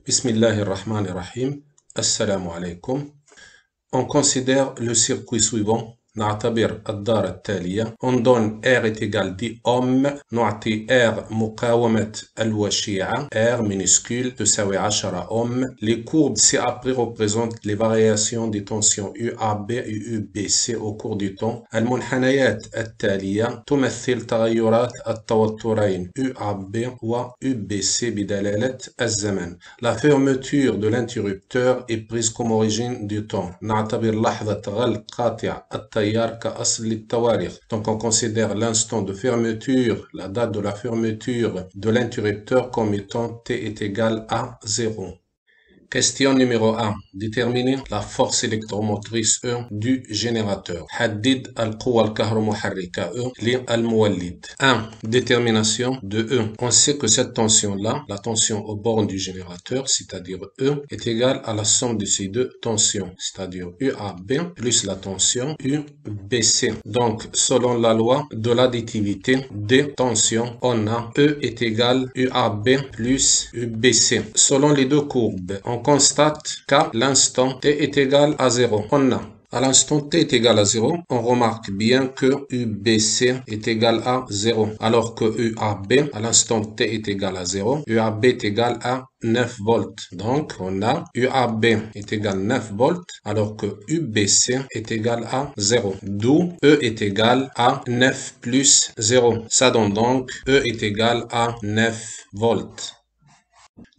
Bismillahirrahmanirrahim. Assalamu alaikum. On considère le circuit suivant. نعتبر الدارة التالية. On donne R est égal 10 ohms. نعطي R مقاومة الوشيعة R minuscule تساوي 10 ohms. Les courbes ci-après représentent les variations des tensions UAB et UBC au cours du temps. المنحنيات التالية تمثل تغيرات التوترين UAB و UBC بدلالة الزمن. La fermeture de l'interrupteur est prise comme origine du temps. نعتبر لحظة غلق قاطع التيار كأصل للتواريخ. Donc on considère l'instant de fermeture, la date de la fermeture de l'interrupteur comme étant t est égal à 0. Question numéro 1. Déterminer la force électromotrice E du générateur. حدد القوة الكهرومحركة E للمولد. 1. Détermination de E. On sait que cette tension-là, la tension aux bornes du générateur, c'est-à-dire E, est égale à la somme de ces deux tensions, c'est-à-dire UAB plus la tension UBC. Donc, selon la loi de l'additivité des tensions, on a E est égal UAB plus UBC. Selon les deux courbes, on constate qu'à l'instant t est égal à 0. On a à l'instant t est égal à 0, on remarque bien que UBC est égal à 0, alors que UAB, à l'instant t est égal à 0, UAB est égal à 9 volts. Donc, on a UAB est égal à 9 volts, alors que UBC est égal à 0. D'où E est égal à 9 plus 0. Ça donne donc E est égal à 9 volts.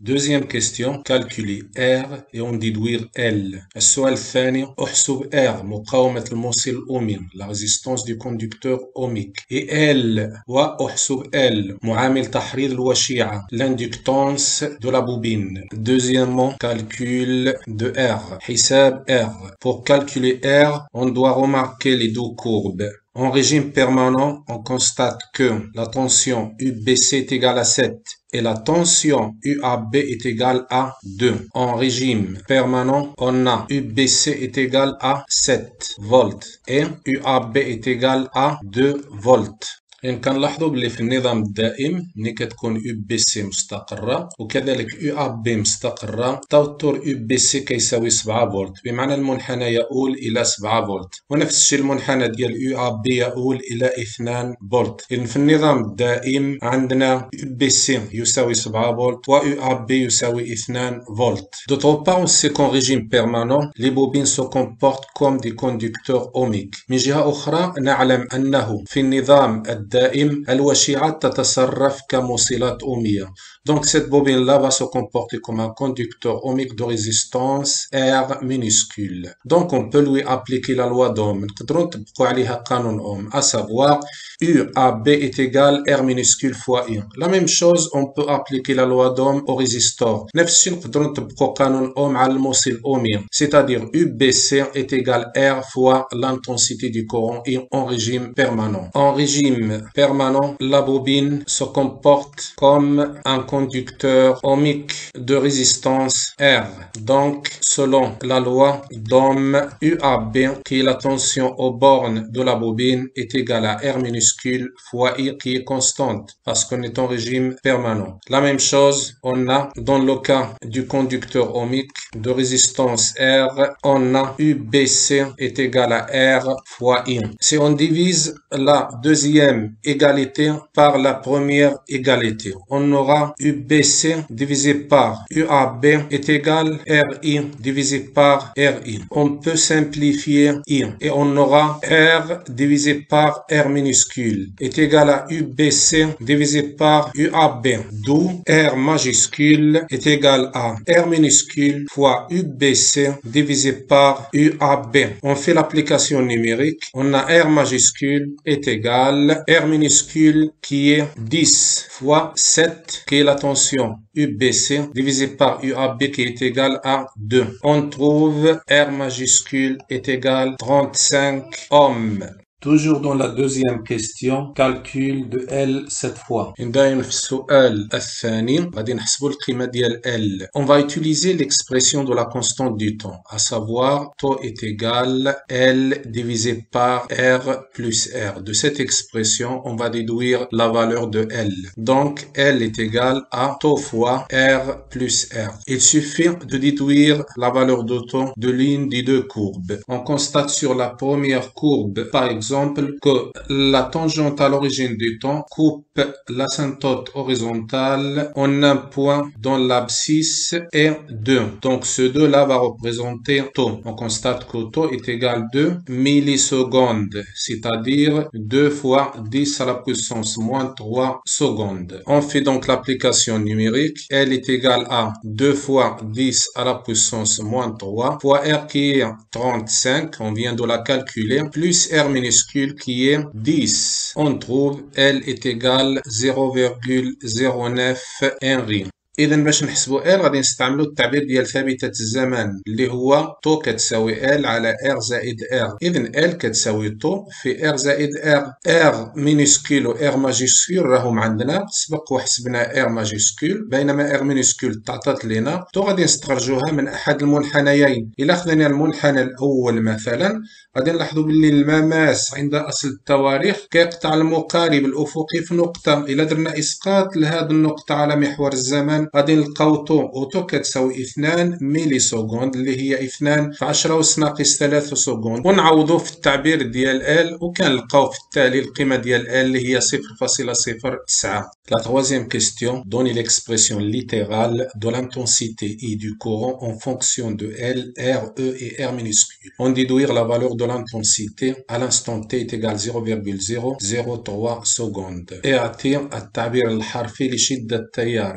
Deuxième question, calculer R et en déduire L. السؤال الثاني احسب R مقاومة الموصل الأومي la résistance du conducteur ohmique et L واحسب L معامل تحرير الوشيعة l'inductance de la bobine. Deuxièmement, calcul de R. حساب R. Pour calculer R, on doit remarquer les deux courbes. En régime permanent, on constate que la tension UBC est égale à 7 et la tension UAB est égale à 2. En régime permanent, on a UBC est égal à 7 volts et UAB est égal à 2 volts. إن كنلاحظوا بلي في النظام الدائم ملي كتكون يو بي سي مستقرة وكذلك يو ا بي مستقرة توتر يو بي سي كيساوي 7 فولت بمعنى المنحنى يؤول إلى 7 فولت ونفس الشيء المنحنى ديال يو ا بي يؤول إلى 2 فولت. إذن في النظام الدائم عندنا يو بي سي يساوي 7 فولت و يو ا بي يساوي 2 فولت. D'autre part, on sait qu'en régime permanent, les bobines se comportent comme des conducteurs ohmiques. من جهة أخرى نعلم أنه في النظام الدائم الوشيعة تتصرف كموصلات أومية. Donc cette bobine-là va se comporter comme un conducteur ohmique de résistance R minuscule. Donc on peut lui appliquer la loi d'Ohm. نقدروا نطبقوا عليها قانون Ohm, à savoir UAB est égal R minuscule fois I. La même chose, on peut appliquer la loi d'Ohm au résistor. نفس الشيء نقدروا نطبقوا قانون Ohm على الموصل الأومي. C'est-à-dire UBC est égal R fois l'intensité du courant I en régime permanent. En régime permanent, la bobine se comporte comme un conducteur ohmique de résistance R. Donc, selon la loi d'Ohm, UAB, qui est la tension aux bornes de la bobine, est égale à R minuscule fois I qui est constante parce qu'on est en régime permanent. La même chose, on a dans le cas du conducteur ohmique de résistance R, on a UBC est égal à R fois I. Si on divise la deuxième égalité par la première égalité, on aura UBC divisé par UAB est égal RI divisé par RI. On peut simplifier I et on aura R divisé par R minuscule est égal à UBC divisé par UAB. D'où R majuscule est égal à R minuscule fois UBC divisé par UAB. On fait l'application numérique. On a R majuscule est égal R minuscule qui est 10 fois 7 qui est la tension UBC divisé par UAB qui est égal à 2. On trouve R majuscule est égal 35 ohms. Toujours dans la deuxième question, calcul de L cette fois. دايما في السؤال الثاني غادي نحسبوا القيمة ديال L. On va utiliser l'expression de la constante du temps, à savoir taux est égal L divisé par R plus R. De cette expression, on va déduire la valeur de L. Donc, L est égal à taux fois R plus R. Il suffit de déduire la valeur de taux de l'une des deux courbes. On constate sur la première courbe, par exemple, que la tangente à l'origine du temps coupe l'asymptote horizontale en un point dont l'abscisse est 2. Donc ce 2-là va représenter taux. On constate que taux est égal à 2 millisecondes, c'est-à-dire 2 fois 10 à la puissance moins 3 secondes. On fait donc l'application numérique. Elle est égale à 2 fois 10 à la puissance moins 3 fois R qui est 35, on vient de la calculer, plus R minuscule qui est 10. On trouve L est égal 0,09 Henry. إذا باش نحسبوا L غادي نستعملوا التعبير ديال ثابتة الزمان اللي هو طو كتساوي L على R زائد R. إذا L كتساوي طو في R زائد R. R مينيسكول و R ماجيسكول راهم عندنا سبق وحسبنا R ماجيسكول، بينما R مينيسكول تعطات لينا طو غادي نستخرجوها من أحد المنحنيين. إلا خذينا المنحنى الأول مثلا غادي نلاحظوا باللي المماس عند أصل التواريخ كيقطع المقارب الأفقي في نقطة. إلا درنا إسقاط لهذه النقطة على محور الزمن غادي نلقاو طو كتساوي 2 ميلي سكوند اللي هي 2 في 10 أس ناقص 3 سكوند، ونعوضوا في التعبير ديال L وكنلقاو في التالي القيمة ديال L اللي هي 0,09. La troisième question, donnez l'expression littérale de l'intensité et du courant en fonction de L, R, E et R minuscule. On déduire la valeur de l'intensité à l'instant T est égal 0,003 secondes. اعطي التعبير الحرفي لشدة التيار.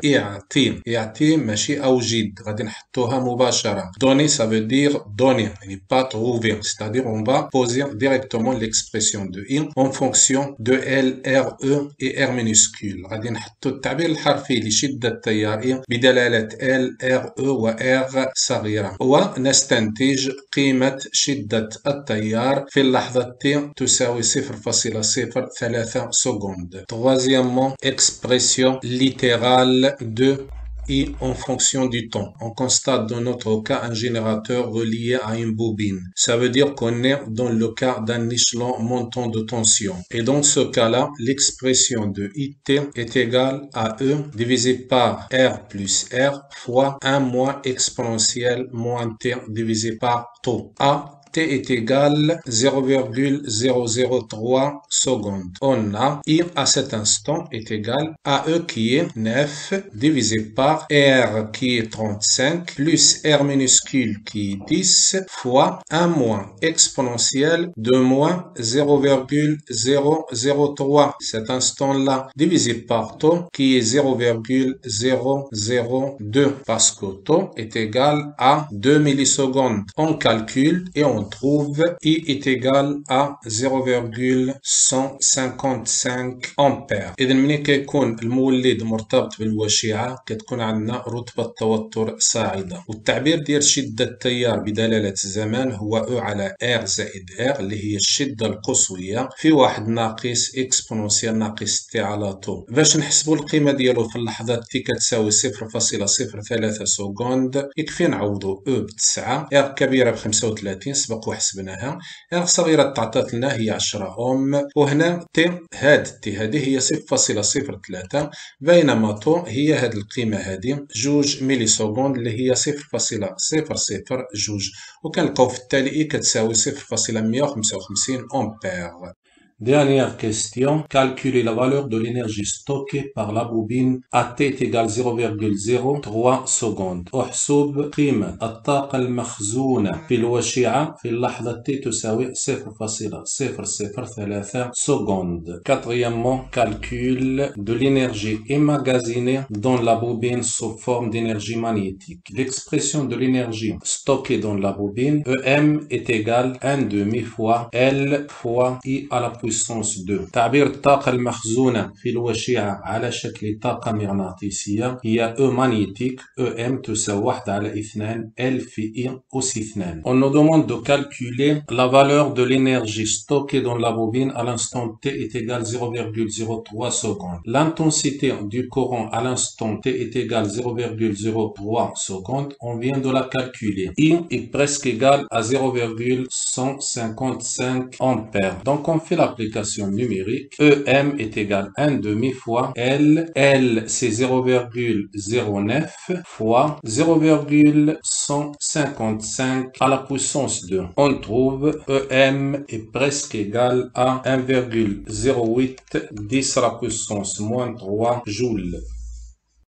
اعطي ماشي أوجد، غادي نحطوها مباشرة. Donner ça veut dire donner, يعني pas trouver. C'est-à-dire on va poser directement l'expression de I en fonction de L, R, E et R minuscule. غادي نحطوا التعبير الحرفي لشدة التيار I بدلالة L, R, E و R صغيرة، ونستنتج قيمة شدة التيار في اللحظة T تساوي 0,03 secondes. Troisièmement, expression littérale de I en fonction du temps. On constate dans notre cas un générateur relié à une bobine. Ça veut dire qu'on est dans le cas d'un échelon montant de tension. Et dans ce cas-là, l'expression de IT est égale à E divisé par R plus R fois 1 moins exponentielle moins T divisé par taux. A T est égal 0,003 secondes. On a I à cet instant est égal à E qui est 9 divisé par R qui est 35 plus R minuscule qui est 10 fois 1 moins exponentielle de moins 0,003 cet instant-là divisé par taux qui est 0,002 parce que taux est égal à 2 millisecondes. On calcule et on trouve I est égal à 0,155 ampères. إذا ملي كيكون المولد مرتبط بالوشيعة كتكون عندنا رتبة توتر صاعدة، والتعبير ديال شدة التيار بدلالة الزمان هو E على R زائد R اللي هي الشدة القصوية في واحد ناقص اكسبونونسيال ناقص T على طو. باش نحسبوا القيمة ديالو في اللحظة T كتساوي 0,03 سكوند يكفي نعوضوا E ب9، R كبيرة ب35 سبق وحسبناها، R صغيرة تعطات لنا هي 10 أوم، وهنا T هذه هي 0,03 بينما طو هي هذه القيمة هذه 2 ملي سكوند اللي هي 0,002 وكنلقاو في التالي كتساوي 0,155 أمبير. Dernière question, calculer la valeur de l'énergie stockée par la bobine à T égale 0,03 secondes. احسب قيمة الطاقة المخزونة في الوشيعة في اللحظة T تساوي 0,003 secondes. Quatrièmement, calcul de l'énergie emmagasinée dans la bobine sous forme d'énergie magnétique. L'expression de l'énergie stockée dans la bobine EM est égale 1/2 fois L fois I à la puissance puissance 2. تعبير الطاقة المخزونة في الوشيعة على شكل طاقة مغناطيسية هي E magnétique EM تساوي 1 على 2 L في I أس 2. On nous demande de calculer la valeur de l'énergie stockée dans la bobine à l'instant T est égal 0,03 secondes. L'intensité du courant à l'instant T est égal 0,03 secondes. On vient de la calculer. I est presque égal à 0,155 ampères. Donc on fait l'application numérique. EM est égal à 1 demi fois L. L c'est 0,09 fois 0,155 à la puissance 2. On trouve EM est presque égal à 1,08 10 à la puissance moins 3 joules.